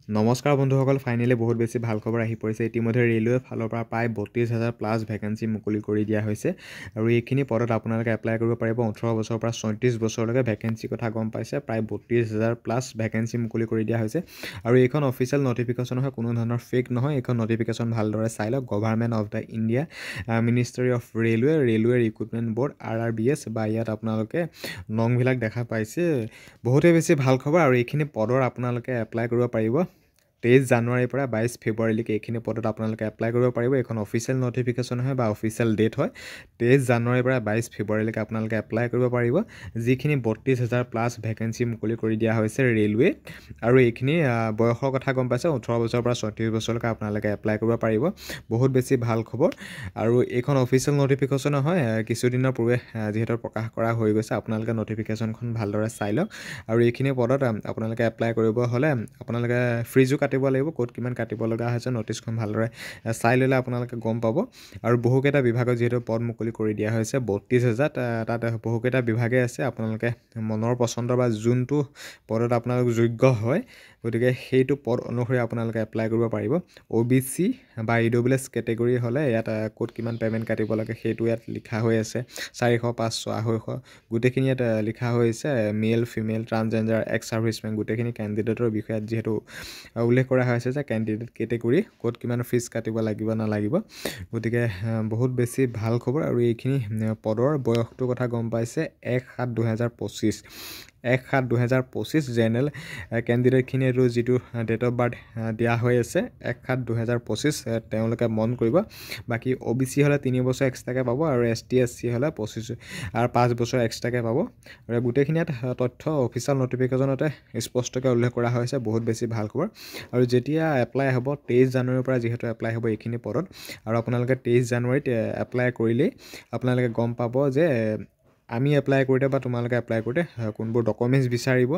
নমস্কাৰ বন্ধুসকল, ফাইনেলি বহুত বেছি ভাল খবৰ আহি পৰিছে। ইতিমধ্যে ৰেলৱে ফালৰ পৰা প্ৰায় 32,000 প্লাছ ভেকেঞ্চি মুকলি কৰি দিয়া হৈছে আৰু এইখিনি পদত আপোনালোকে এপ্লাই কৰিব পাৰিব। 18 বছৰৰ পৰা 34 বছৰলৈকে ভেকেঞ্চি কথা গম পাইছে। প্ৰায় 32,000 প্লাছ ভেকেঞ্চি মুকলি কৰি দিয়া হৈছে আৰু এইখন অফিচিয়েল নটিফিকেশ্যন হয়, কোনো ধৰণৰ ফেক নহয়। এইখন নটিফিকেশ্যন ভালদৰে চাই লওক। Government of the India, ministry of railway recruitment board RRBS, বা ইয়াত আপোনালোকে নংবিলাক দেখা পাইছে। বহুতেই বেছি ভাল খবৰ আৰু এইখিনি পদৰ আপোনালোকে এপ্লাই কৰিব পাৰিব। 23 জানুৱাৰীৰ পৰা 22 ফেব্ৰুৱাৰীলৈকে এইখিনি পদত আপোনালোকে এপ্লাই কৰিব পাৰিব। এইখন অফিচিয়েল নটিফিকেশ্যন হয় বা অফিচিয়েল ডেট হয়। 23 জানুৱাৰীৰ পৰা 22 ফেব্ৰুৱাৰীলৈকে আপোনালোকে এপ্লাই কৰিব পাৰিব। যিখিনি 32,000 প্লাছ ভেকেঞ্চি মুকলি কৰি দিয়া হৈছে ৰেলৱেত, আৰু এইখিনি বয়সৰ কথা গম পাইছে। 18 বছৰৰ পৰা 34 বছৰলৈকে আপোনালোকে এপ্লাই কৰিব পাৰিব। বহুত বেছি ভাল খবৰ আৰু এইখন অফিচিয়েল নটিফিকেশ্যন হয়। কিছুদিনৰ পূৰ্বে যিহেতু প্ৰকাশ কৰা হৈ গৈছে, আপোনালোকে নটিফিকেশ্যনখন ভালদৰে চাই লওক। আৰু এইখিনি পদত আপোনালোকে এপ্লাই কৰিব হ'লে আপোনালোকে ফ্ৰিজো কাটিব লাগিব। ক'ত কিমান কাটিব লগা হৈছে নটিচখন ভালদৰে চাই ল'লে আপোনালোকে গম পাব। আৰু বহুকেইটা বিভাগত যিহেতু পদ মুকলি কৰি দিয়া হৈছে 32,000, তাত বহুকেইটা বিভাগে আছে। আপোনালোকে মনৰ পচন্দৰ বা যোনটো পদত আপোনালোক যোগ্য হয়, গতিকে সেইটো পদ অনুসৰি আপোনালোকে এপ্লাই কৰিব পাৰিব। OBC বা EWS কেটেগৰী হ'লে ইয়াত ক'ত কিমান পে'মেণ্ট কাটিব লাগে সেইটো ইয়াত লিখা হৈ আছে। 400, 500, 250 গোটেইখিনি ইয়াত লিখা হৈছে। মেল, ফিমেল, ট্ৰান্সজেণ্ডাৰ, এক্স ছাৰ্ভিচমেন গোটেইখিনি কেণ্ডিডেটৰ বিষয়ে যিহেতু উল্লেখ কৰা হৈছে যে কেণ্ডিডেট কেটেগৰী ক'ত কিমান ফিজ কাটিব লাগিব নালাগিব। গতিকে বহুত বেছি ভাল খবৰ। আৰু এইখিনি পদৰ বয়সটোৰ কথা গম পাইছে। 1/7/2025 1/7/2025 জেনেৰেল কেণ্ডিডেটখিনি এইটো যিটো ডেট অফ বাৰ্থ দিয়া হৈ আছে 1/7/2025 তেওঁলোকে মন কৰিব। বাকী OBC হ'লে 3 বছৰ এক্সট্ৰাকৈ পাব আৰু ST SC হ'লে 25 আৰু 5 বছৰ এক্সট্ৰাকৈ পাব। আৰু গোটেইখিনি ইয়াত তথ্য অফিচিয়েল নটিফিকেশ্যনতে স্পষ্টকৈ উল্লেখ কৰা হৈছে। বহুত বেছি ভাল খবৰ। আৰু যেতিয়া এপ্লাই হ'ব 23 জানুৱাৰীৰ পৰা যিহেতু এপ্লাই হ'ব এইখিনি পদত, আৰু আপোনালোকে 23 জানুৱাৰীত এপ্লাই কৰিলেই আপোনালোকে গম পাব যে আমি এপ্লাই কৰোঁতে বা তোমালোকে এপ্লাই কৰোঁতে কোনবোৰ ডকুমেণ্টছ বিচাৰিব,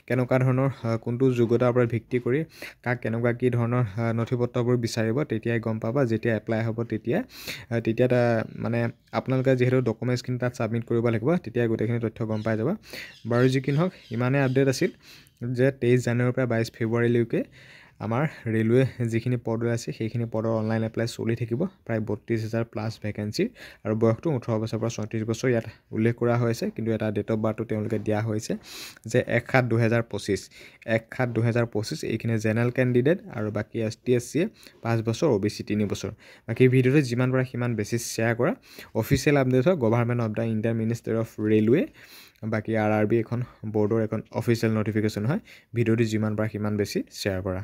কেনেকুৱা ধৰণৰ কোনটো যোগ্যতাৰ ওপৰত ভিত্তি কৰি কাক কেনেকুৱা কি ধৰণৰ নথিপত্ৰবোৰ বিচাৰিব, তেতিয়াই গম পাবা। যেতিয়া এপ্লাই হ'ব তেতিয়া মানে আপোনালোকে যিহেতু ডকুমেণ্টছখিনি তাত ছাবমিট কৰিব লাগিব, তেতিয়া গোটেইখিনি তথ্য গম পাই যাব। বাৰু যি কি নহওক, ইমানেই আপডেট আছিল যে 23 জানুৱাৰীৰ পৰা 22 ফেব্ৰুৱাৰীলৈকে আমাৰ ৰেলৱে যিখিনি পদ আছে সেইখিনি পদৰ অনলাইন এপ্লাই চলি থাকিব। প্ৰায় 32,000 প্লাছ ভেকেঞ্চি আৰু বয়সটো 18 বছৰৰ পৰা 34 বছৰ ইয়াত উল্লেখ কৰা হৈছে। কিন্তু এটা ডেট অফ বাৰ্থটো তেওঁলোকে দিয়া হৈছে যে 1/7/2025 1/7/2025 এইখিনি জেনেৰেল কেণ্ডিডেট, আৰু বাকী ST SC 5 বছৰ, OBC 3 বছৰ। বাকী ভিডিঅ'টো যিমান পাৰে সিমান বেছি শ্বেয়াৰ কৰা। অফিচিয়েল আপডেট হয় government of the Indian ministry of railway, বাকী RRB এখন বৰ্ডৰ এখন অফিচিয়েল নটিফিকেশ্যন হয়। ভিডিঅ'টো যিমান পাৰে সিমান বেছি শ্বেয়াৰ কৰা।